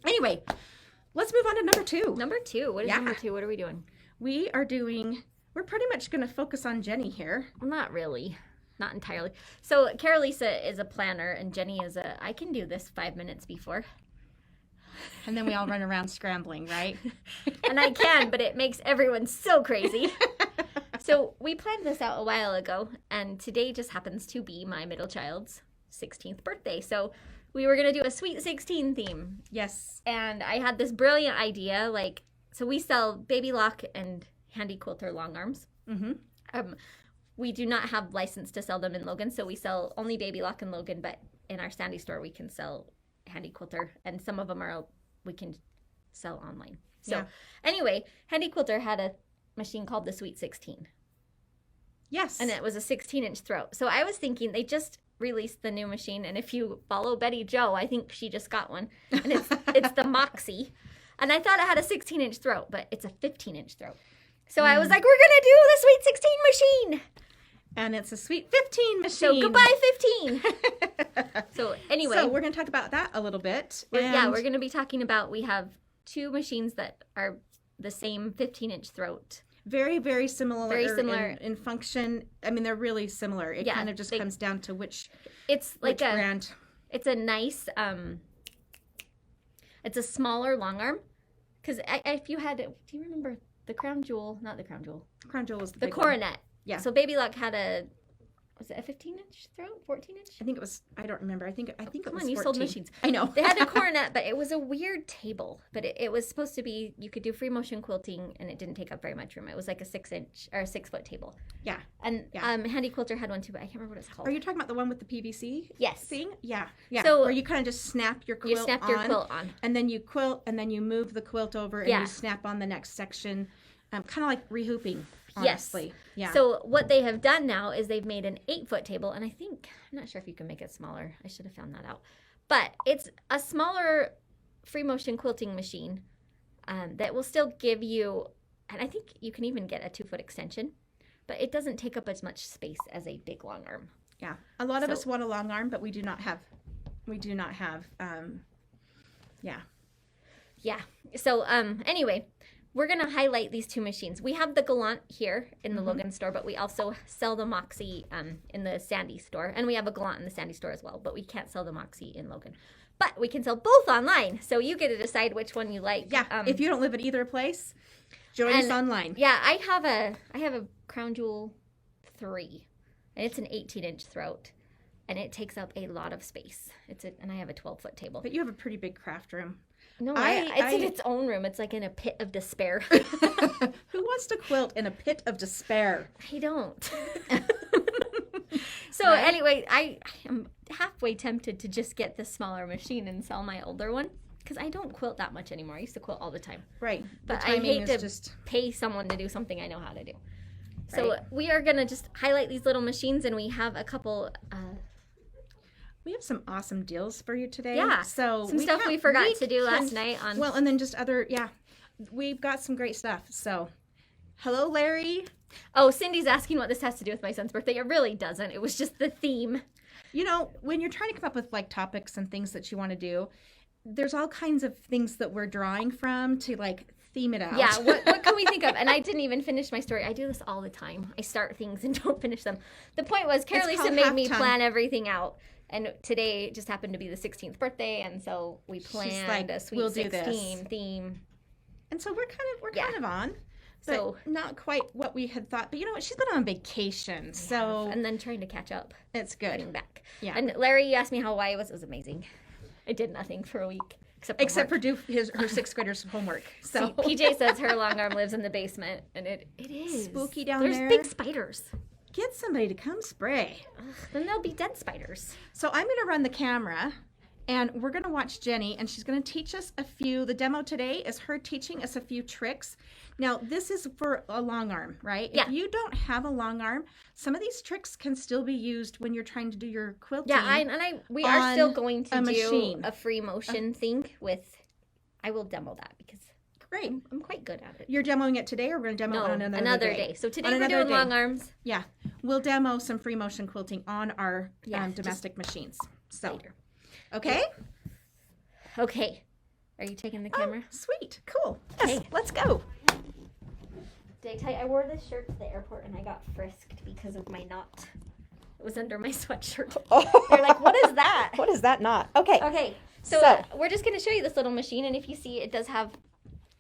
Anyway, let's move on to number 2. Number 2. What is number 2? What are we doing? We're pretty much going to focus on Jenny here. Well, not really. Not entirely. So Carillisa is a planner and Jenny is I can do this 5 minutes before. And then we all run around scrambling, right? And I can, but it makes everyone so crazy. So we planned this out a while ago, and today just happens to be my middle child's 16th birthday. So we were going to do a Sweet 16 theme. Yes. And I had this brilliant idea, so we sell Baby Lock and Handy Quilter long arms. Mm-hmm. We do not have license to sell them in Logan, so we sell only Baby Lock in Logan, but in our Sandy store we can sell Handy Quilter, and some of them we can sell online. So anyway, Handy Quilter had a machine called the Sweet 16. Yes. And it was a 16-inch throat. So I was thinking they just released the new machine, and if you follow Betty Joe, I think she just got one, and it's the Moxie. And I thought it had a 16-inch throat, but it's a 15-inch throat. So I was like, we're going to do the Sweet 16 machine. And it's a Sweet 15 machine. So goodbye 15. So anyway. So we're going to talk about that a little bit. We're going to be talking about, we have 2 machines that are the same 15-inch throat. Very, very similar. Very similar. In function. I mean, they're really similar. It kind of just comes down to which brand. It's a nice, it's a smaller long arm. Because if you had, do you remember the Crown Jewel? Not the Crown Jewel. Crown Jewel was the big Coronet. One. Yeah. So Baby Luck had was it a 15-inch throat? 14-inch? I think it was, I don't remember. I think it was 14. You sold machines. I know. They had a coronet, but it was a weird table. But it was supposed to be, you could do free motion quilting, and it didn't take up very much room. It was like a 6-inch or a 6-foot table. Yeah. And Handy Quilter had one too, but I can't remember what it's called. Are you talking about the one with the PVC? Yes. Thing? Yeah. Yeah. So, where you kind of just snap your quilt on. You snap your quilt on. And then you quilt, and then you move the quilt over, and you snap on the next section. Kind of like rehooping. Honestly. Yes. Yeah. So what they have done now is they've made an 8-foot table, and I'm not sure if you can make it smaller. I should have found that out. But it's a smaller free motion quilting machine that will still give you, and I think you can even get a 2-foot extension, but it doesn't take up as much space as a big long arm. Yeah. A lot of us want a long arm, but we do not have, yeah. Yeah. So anyway, we're going to highlight these 2 machines. We have the Gallant here in the Logan store, but we also sell the Moxie in the Sandy store. And we have a Gallant in the Sandy store as well, but we can't sell the Moxie in Logan. But we can sell both online, so you get to decide which one you like. Yeah, if you don't live at either place, join us online. Yeah, I have a Crown Jewel 3, and it's an 18-inch throat, and it takes up a lot of space. And I have a 12-foot table. But you have a pretty big craft room. No, it's in its own room. It's like in a pit of despair. Who wants to quilt in a pit of despair? I don't. So anyway, I am halfway tempted to just get the smaller machine and sell my older one. Because I don't quilt that much anymore. I used to quilt all the time. Right. But I hate to pay someone to do something I know how to do. So we are going to just highlight these little machines, and we have a couple... we have some awesome deals for you today. Yeah. So some stuff we forgot to do last night on. Well, and then just we've got some great stuff. So, hello, Larry. Oh, Cindy's asking what this has to do with my son's birthday. It really doesn't. It was just the theme. You know, when you're trying to come up with like topics and things that you want to do, there's all kinds of things that we're drawing from to like theme it out. Yeah, what can we think of? And I didn't even finish my story. I do this all the time. I start things and don't finish them. The point was, Carillisa made me plan everything out. And today just happened to be the 16th birthday, and so we planned a Sweet 16 theme. And so we're kind of on, but not quite what we had thought. But you know what? She's been on vacation, so and then trying to catch up. It's good. Getting back. Yeah. And Larry, you asked me how Hawaii was. It was amazing. I did nothing for a week except for do her 6th graders' homework. So PJ says her long arm lives in the basement, and it is spooky down there. There's big spiders. Get somebody to come spray. Ugh, then there'll be dead spiders. So I'm going to run the camera, and we're going to watch Jenny, and she's going to teach us the demo today is her teaching us a few tricks. Now, this is for a long arm, right? Yeah. If you don't have a long arm, some of these tricks can still be used when you're trying to do your quilting. Yeah, we are still going to do a free motion thing I will demo that because great. I'm quite good at it. You're demoing it today, or we're going to demo it on another day? So today we're doing long arms. Yeah. We'll demo some free motion quilting on our domestic machines. So, later. Okay? Okay. Are you taking the camera? Oh, sweet. Cool. Yes, Okay. let's go. Did I tell you I wore this shirt to the airport and I got frisked because of my knot? It was under my sweatshirt. They're like, what is that? What is that knot? Okay. Okay, so, So- we're just going to show you this little machine, and if you see, it does have...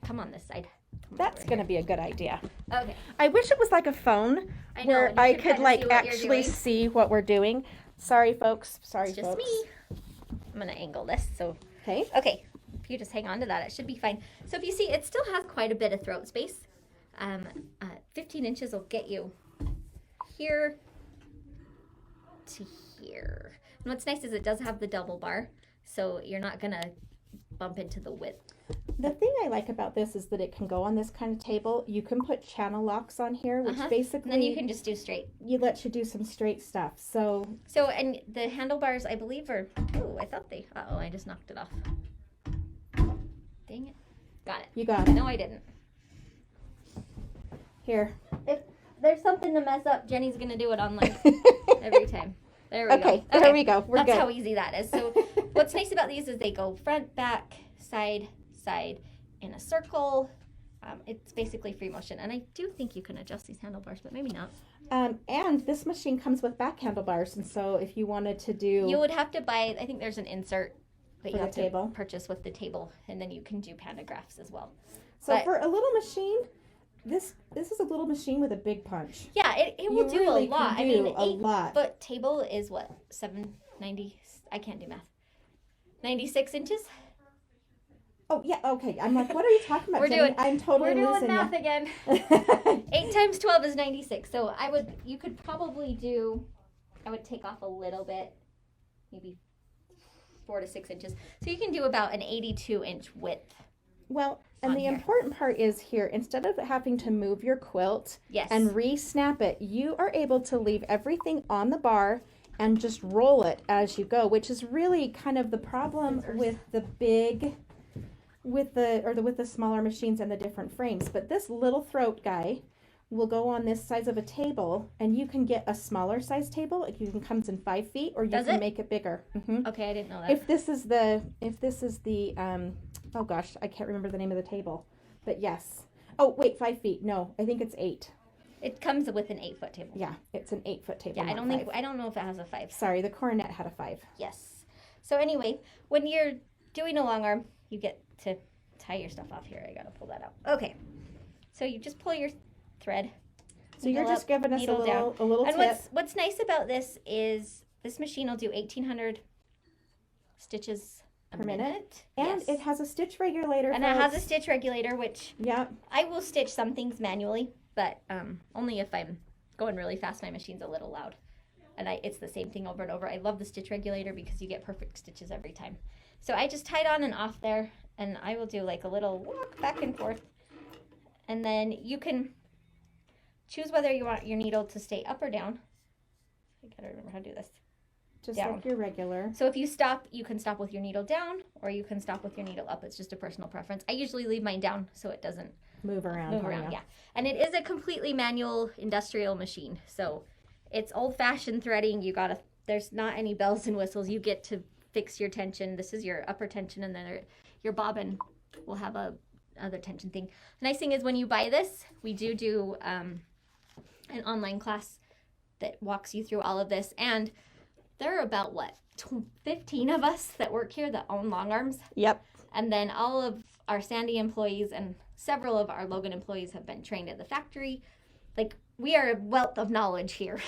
Come on this side. That's going to be a good idea. Okay. I wish it was like a phone I know, where and you I could could kinda like see what you're actually doing. see what we're doing. Sorry, folks. Sorry, It's just folks. me. I'm going to angle this, so... Okay. Okay, if you just hang on to that, it should be fine. So if you see, it still has quite a bit of throat space. 15 inches will get you here to here. And what's nice is it does have the double bar, so you're not going to bump into the width. The thing I like about this is that it can go on this kind of table. You can put channel locks on here, which basically And then you can just do straight. you let you do some straight stuff. So So, and the handlebars, I believe, are... Oh, I thought they... Uh-oh, I just knocked it off. Dang it. Got it. you got it. No, I didn't. Here. If there's something to mess up, Jenny's going to do it online every time. There we go. Okay, there we go. We're That's good. how easy that is. So what's nice about these is they go front, back, side, side, in a circle. It's basically free motion. And I do think you can adjust these handlebars, but maybe not. And this machine comes with back handlebars, and so if you wanted to do You would have to buy, I think there's an insert that For you the have table? to purchase with the table, and then you can do pantographs as well. so but- for a little machine, this is a little machine with a big punch. Yeah, it will You do really a lot. can I mean, do a lot. 8-foot table is what, 790? I can't do math. 96 inches? Oh yeah, okay. I'm like, what are you talking about, We're Jenny? doing- I'm totally We're doing losing math you. again. 8 times 12 is 96. So you could probably do, I would take off a little bit, maybe 4 to 6 inches. So you can do about an 82-inch width. Well, and On the here. important part is here, instead of having to move your quilt Yes. and re-snap it, you are able to leave everything on the bar and just roll it as you go, which is really kind of the problem with the big, with the smaller machines and the different frames. But this little throat guy will go on this size of a table, and you can get a smaller size table. Like you can comes in 5 feet, or you Does can it? make it bigger. hmm Okay, I didn't know that. If this is the oh gosh, I can't remember the name of the table, but yes. Oh wait, 5 feet. No, I think it's 8. It comes with an 8-foot table. Yeah, it's an 8-foot table. Yeah, I not don't 5. I don't know if it has a 5. Sorry, the coronet had a 5. Yes. So anyway, when you're doing a long arm, you get to tie your stuff off here. I gotta pull that out. Okay. So you just pull your thread. So you're needle just up, giving us needle down. a little And tip. what's nice about this is this machine will do 1,800 stitches a Per minute. And Yes. it has a stitch regulator. And it has a folks. stitch regulator, which Yep. I will stitch some things manually, but only if I'm going really fast. My machine's a little loud. And it's the same thing over and over. I love the stitch regulator because you get perfect stitches every time. So I just tied on and off there, and I will do like a little walk back and forth. And then you can choose whether you want your needle to stay up or down. I gotta remember how to do this. Just down. like your regular. So if you stop, you can stop with your needle down, or you can stop with your needle up. It's just a personal preference. I usually leave mine down so it doesn't Move around. move huh, around. Yeah. And it is a completely manual industrial machine. So it's old-fashioned threading. There's not any bells and whistles. You get to fix your tension. This is your upper tension, and then your bobbin will have a other tension thing. The nice thing is when you buy this, we do an online class that walks you through all of this. And there are about 15 of us that work here that own long arms. Yep. And then all of our Sandy employees and several of our Logan employees have been trained at the factory. Like, we are a wealth of knowledge here.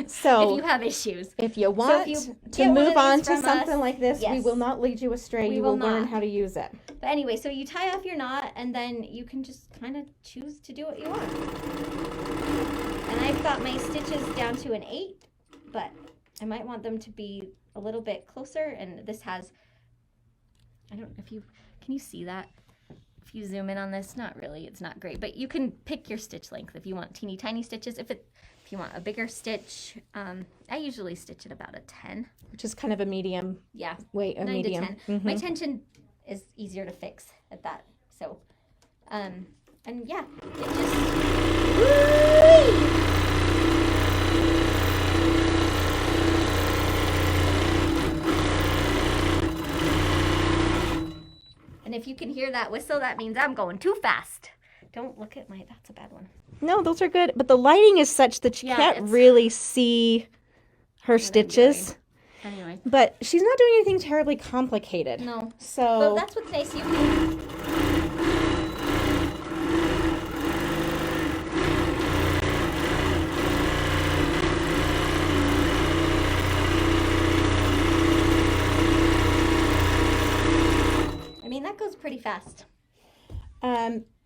So if you have issues. if you want you to get one of move on these to from something us, like this, we yes. will not lead you astray. We You will will learn not. how to use it. But anyway, so you tie off your knot, and then you can just kind of choose to do what you want. And I've got my stitches down to an 8, but I might want them to be a little bit closer. And this has, I don't know if can you see that? If you zoom in on this, not really, it's not great, but you can pick your stitch length if you want teeny tiny stitches. If you want a bigger stitch, I usually stitch at about a 10. Which is kind of a medium Yeah, weight, a 9 medium. to 10. My Mhm. tension is easier to fix at that. So, and yeah, it just. And if you you can hear that whistle, that means I'm going too fast. Don't look at my, that's a bad one. No, those are good. But the lighting is such that you can't really see her stitches. Anyway. But she's not doing anything terribly complicated. No. So. Well, that's what's nice. You can. I mean, that goes pretty fast.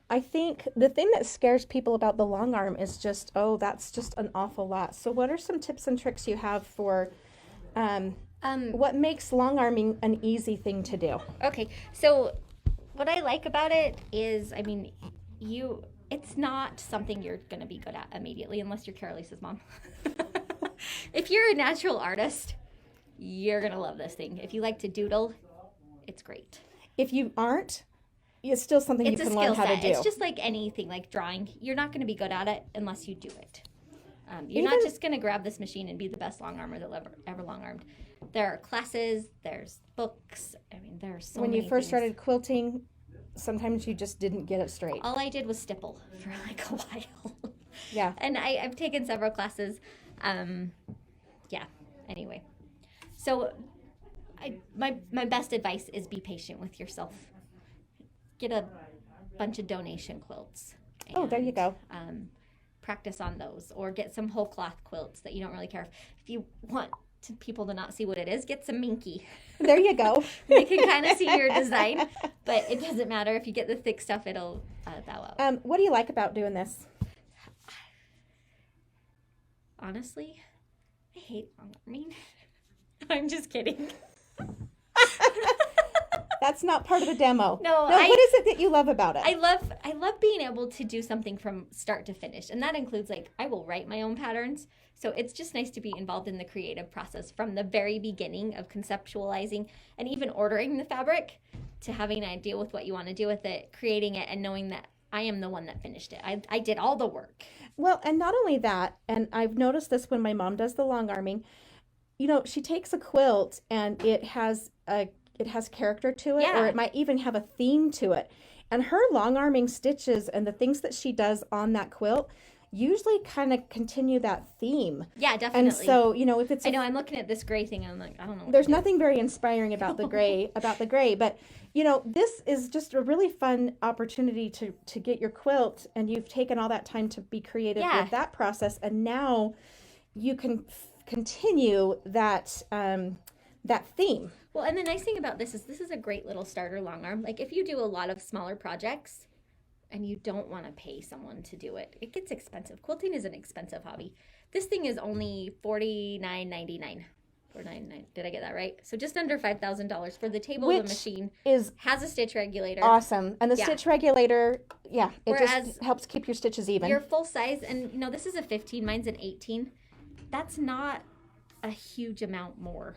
I think the thing that scares people about the long arm is just, oh, that's just an awful lot. So what are some tips and tricks you have for what makes long arming an easy thing to do? Okay, so what I like about it is, I mean, it's not something you're going to be good at immediately unless you're Carilisa's mom. If you're a natural artist, you're going to love this thing. If you like to doodle, it's great. If you aren't, it's still something you can learn how to do. It's just like anything, like drawing. You're not going to be good at it unless you do it. You're not just going to grab this machine and be the best long armer that ever long armed. There are classes, there's books. I mean, there's so many When you first things. started quilting, sometimes you just didn't get it straight. All I did was stipple for like a while. Yeah. And I've taken several classes. Yeah, anyway. So my best advice is be patient with yourself. Get a bunch of donation quilts. Oh, there you go. Practice on those, or get some whole cloth quilts that you don't really care if you want people to not see what it is. Get some minky. There you go. They can kind of see your design, but it doesn't matter. If you get the thick stuff, it'll thaw out. What do you like about doing this? Honestly, I hate long arming. I'm just kidding. That's not part of the demo. No, what is it that you love about it? I love being able to do something from start to finish, and that includes, like, I will write my own patterns. So it's just nice to be involved in the creative process from the very beginning of conceptualizing and even ordering the fabric to having an idea with what you want to do with it, creating it, and knowing that I am the one that finished it. I did all the work. Well, and not only that, and I've noticed this when my mom does the long arming, you know, she takes a quilt and it has character to it, or it might even have a theme to it. And her long arming stitches and the things that she does on that quilt usually kind of continue that theme. Yeah, definitely. And so, you know, if it's I know I'm looking at this gray thing and I'm like, I don't know. There's nothing very inspiring about the gray, but you know, this is just a really fun opportunity to get your quilt, and you've taken all that time to be creative with that process, and now you can continue that that theme. Well, and the nice thing about this is a great little starter long arm. Like, if you do a lot of smaller projects and you don't want to pay someone to do it, it gets expensive. Quilting is an expensive hobby. This thing is only $49.99. $499. Did I get that right? So just under $5,000 for the table. The machine has a stitch regulator. Awesome. And the stitch regulator, it Whereas just helps keep your stitches even. Your full size, and you know, this is a 15, mine's an 18. That's not a huge amount more.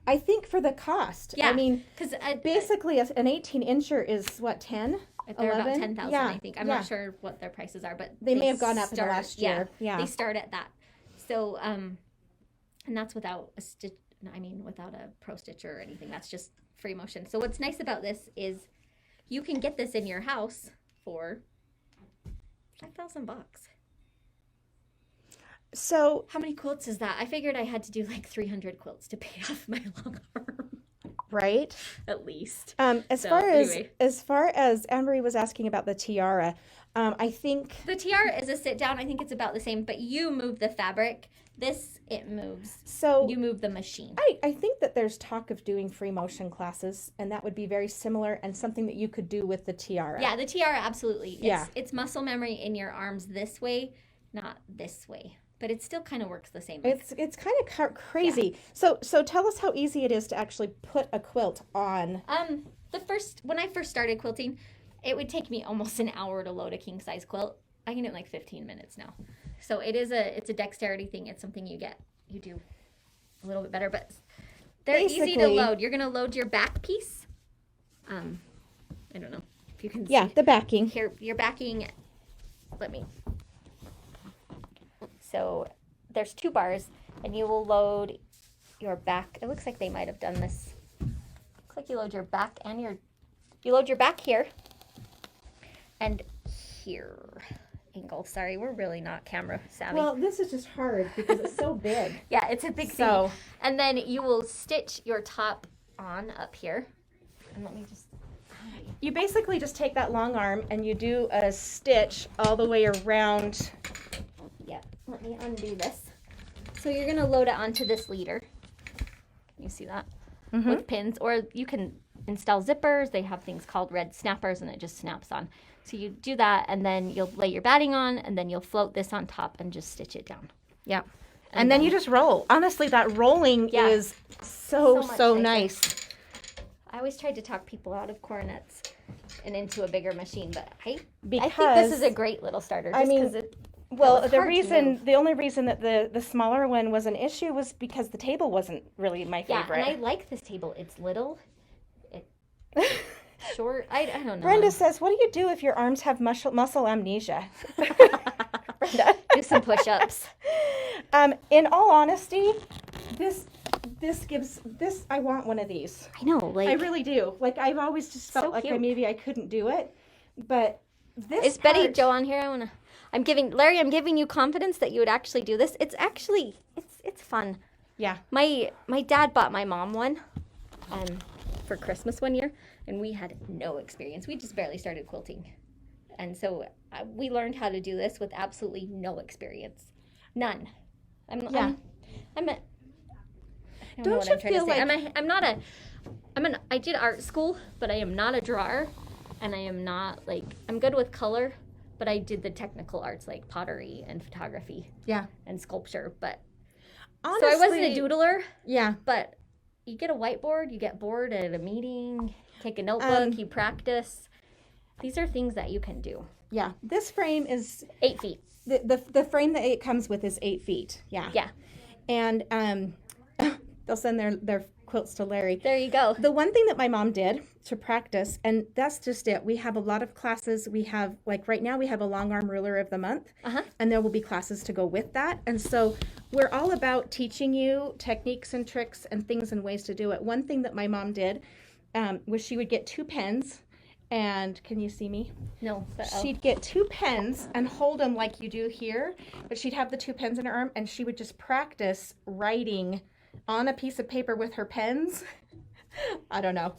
I think for the cost. Yeah. I mean, because basically an 18-incher is what, 10? They're 11? about 10,000, I think. I'm not sure what their prices are, but they may have gone up in the last year. Yeah, they start at that. So, and that's without a stitch. I mean, without a pro stitcher or anything. That's just free motion. So what's nice about this is you can get this in your house for $5,000. So how many quilts is that? I figured I had to do like 300 quilts to pay off my long arm. Right? At least. As far as Anne-Marie was asking about the tiara, I think the tiara is a sit down. I think it's about the same, but you move the fabric. This, it moves. So you move the machine. I think that there's talk of doing free motion classes, and that would be very similar and something that you could do with the tiara. Yeah, the tiara, absolutely. It's muscle memory in your arms this way, not this way. But it still kind of works the same. It's kind of crazy. Yeah. So tell us how easy it is to actually put a quilt on. When I first started quilting, it would take me almost an hour to load a king size quilt. I can do it in like 15 minutes now. So it's a dexterity thing. It's something you do a little bit better, but they're easy to load. You're gonna load your back piece. I don't know if you can see. Yeah, the backing. Here, your backing. So there's 2 bars, and you will load your back. It looks like they might have done this. Looks like you load your back and your you load your back here and here. Angle. Sorry, we're really not camera savvy. Well, this is just hard because it's so big. Yeah, it's a big So- thing. And then you will stitch your top on up here. And let me just... You basically just take that long arm and you do a stitch all the way around. Yeah, let me undo this. So you're going to load it onto this leader. You see that? With pins. Or you can install zippers. They have things called red snappers and it just snaps on. So you do that and then you'll lay your batting on and then you'll float this on top and just stitch it down. Yeah. And then you just roll. Honestly, that rolling Yeah. is so much nicer. nice. I always tried to talk people out of coronets and into a bigger machine, but I think Because- this is a great little starter. I Just mean, 'cause it, Well, was the hard to move. only reason that the smaller one was an issue was because the table wasn't really my yeah, favorite. and I like this table. It's little, short. I don't know. Brenda says, "What do you do if your arms have muscle amnesia?" Brenda. Do some push-ups. In all honesty, this gives this. I want one of these. I know, like I really do. Like I've always just felt So like cute. maybe I couldn't do it, but this. is Betty part- Joe on here? I'm giving you confidence that you would actually do this. It's actually it's fun. Yeah. My dad bought my mom one for Christmas one year, and we had no experience. We just barely started quilting. And so we learned how to do this with absolutely no experience. None. I don't know Don't what you I'm trying to feel say. I did art school, but I am not a drawer, and I am not I'm good with color, but I did the technical arts like pottery and photography Yeah. and sculpture, but Honestly, so I wasn't a doodler. Yeah. But you get a whiteboard, you get bored at a meeting, take a notebook, you practice. These are things that you can do. Yeah. This frame is 8 feet. the frame that it comes with is 8 feet. Yeah. Yeah. And they'll send their quilts to Larry. There you go. The one thing that my mom did to practice, and that's just it. We have a lot of classes. We have, like right now, we have a long arm ruler of the month, and there will be classes to go with that. And so we're all about teaching you techniques and tricks and things and ways to do it. One thing that my mom did was she would get 2 pens, and can you see me? No, but She'd get 2 pens and hold them like you do here, but she'd have the 2 pens in her arm, and she would just practice writing on a piece of paper with her pens. I don't know.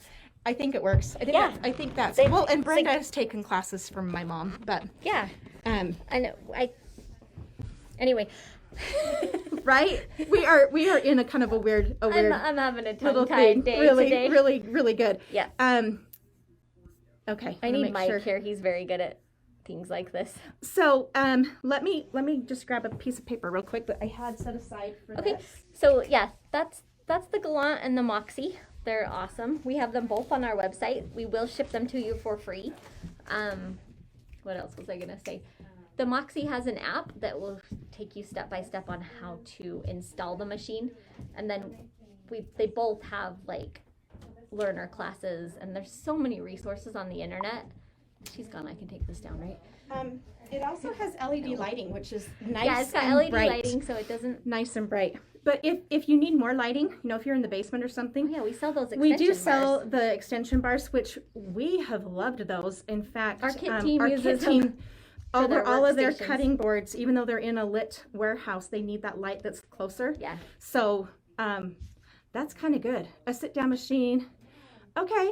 I think it works. I think that's well. And Brenda has taken classes from my mom, but yeah. um, Anyway, right? We are in a kind of a weird I'm having a little tongue-tied thing. day Really, today. really good. Yeah. Okay. I need Mike here. He's very good at things like this. So let me just grab a piece of paper real quick that I had set aside for Okay. this. So yeah, that's the Gallant and the Moxie. They're awesome. We have them both on our website. We will ship them to you for free. What else was I gonna say? The Moxie has an app that will take you step by step on how to install the machine, and then they both have learner classes, and there's so many resources on the internet. She's gone. I can take this down, right? It also has LED lighting, which is nice. Yeah, it's got and LED bright. lighting, so it doesn't. Nice and bright. But if you need more lighting, if you're in the basement or something, Yeah, we sell those extension we do sell bars. the extension bars, which we have loved those. In fact, Our kit team uses them for over their all of their workstations. cutting boards, even though they're in a lit warehouse, they need that light that's closer. Yeah. So that's kind of good. A sit-down machine. Okay.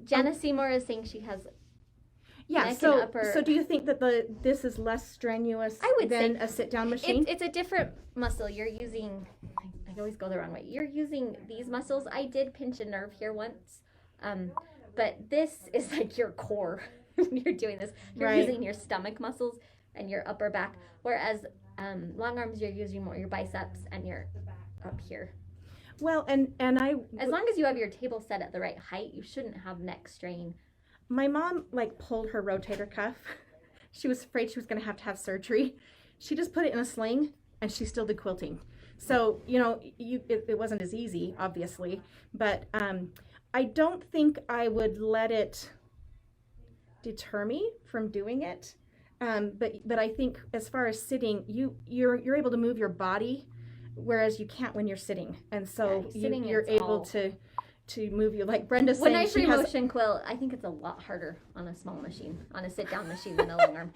Jenna Seymour is saying she has. Yeah. Neck and So upper- so do you think that this is less strenuous I would than say a sit-down machine? It's a different muscle. You're using. I always go the wrong way. You're using these muscles. I did pinch a nerve here once, but this is like your core when you're doing this. You're Right. using your stomach muscles and your upper back, whereas long arms you're using more your biceps and your up here. Well, and I As long as you have your table set at the right height, you shouldn't have neck strain. my mom pulled her rotator cuff. She was afraid she was going to have surgery. She just put it in a sling and she still did quilting. So, it wasn't as easy, obviously, but I don't think I would let it deter me from doing it. But I think as far as sitting, you're able to move your body, whereas you can't when you're sitting. And so Yeah, sitting, you're it's able all- to move you. Like Brenda's When saying, I free she has. motion quilt, I think it's a lot harder on a small machine, on a sit-down machine than a long arm.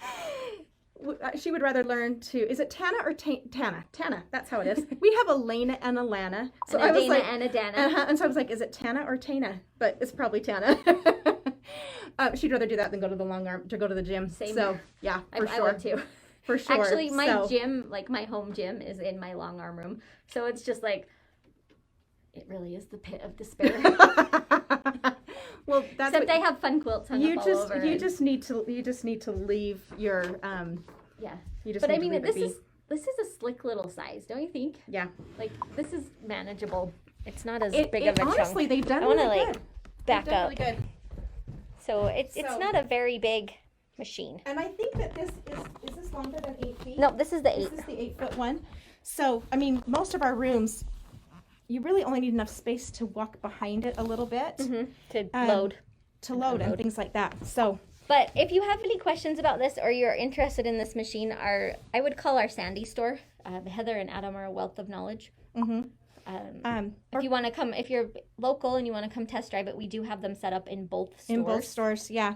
She would rather learn to. Is it Tana or Tana? Tana. That's how it is. We have a Lena and a Lana. So And a I was Dana like, and a Dana. and so I was like, is it Tana or Tana? But it's probably Tana. She'd rather do that than go to the long arm to go to the gym. Same. So yeah, for I sure. would too. For sure. Actually, my So- gym, like my home gym, is in my long arm room. So it's just like, it really is the pit of despair. Well, that's Except what, I have fun quilts hung up all over. you and- just need to leave your yeah. you just But need I mean, to leave it this is a slick little size, don't you think? yeah. Like, this is manageable. It's not as It, big it, of a honestly, chunk. they've done I wanna, really like, good. Back They've done up. really good. So it's So- not a very big machine. And I think that this is this longer than 8 feet? No, this is the 8. This is the 8-foot one. So, I mean, most of our rooms, you really only need enough space to walk behind it a little bit To Um, load. and things like that. So, But if you have any questions about this or you're interested in this machine, I would call our Sandy store. Heather and Adam are a wealth of knowledge. If you want to come, if you're local and you want to come test drive it, we do have them set up in both stores. in both stores, yeah.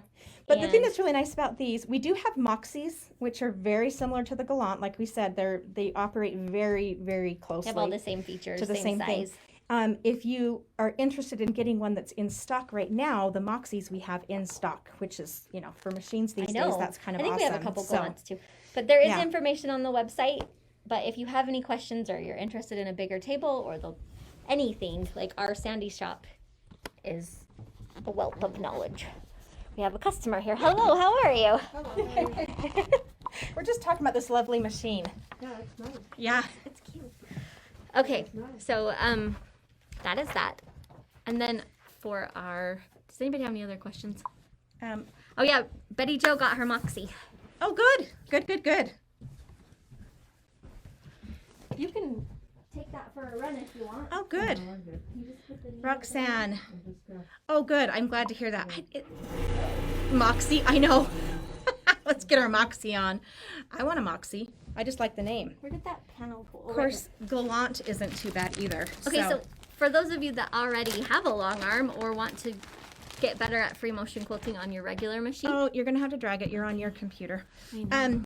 But the thing And- that's really nice about these, we do have Moxies, which are very similar to the Galant. Like we said, they operate very, very They closely have all the same features, to the same thing. size. If you are interested in getting one that's in stock right now, the Moxies we have in stock, which is, for machines these I know. days, that's kind of I think awesome. we have a couple So, Galants too. But there is Yeah. information on the website. But if you have any questions or you're interested in a bigger table or anything, like our Sandy shop is a wealth of knowledge. We have a customer here. Hello, how are you? We're just talking about this lovely machine. Yeah, it's nice. Yeah. It's cute. Okay, so that is that. And then for does anybody have any other questions? Oh yeah, Betty Jo got her Moxie. Oh, good. Good. You can take that for a run if you want. Oh, good. I like it. You just put the Roxanne. I just got Oh, good. I'm glad to hear that. Moxie, I know. Let's get our Moxie on. I want a Moxie. I just like the name. Where did that panel pull? Of course, Galant isn't too bad either. Okay, so for those of you that already have a long arm or want to get better at free motion quilting on your regular machine, Oh, you're going to have to drag it. You're on your computer. I know.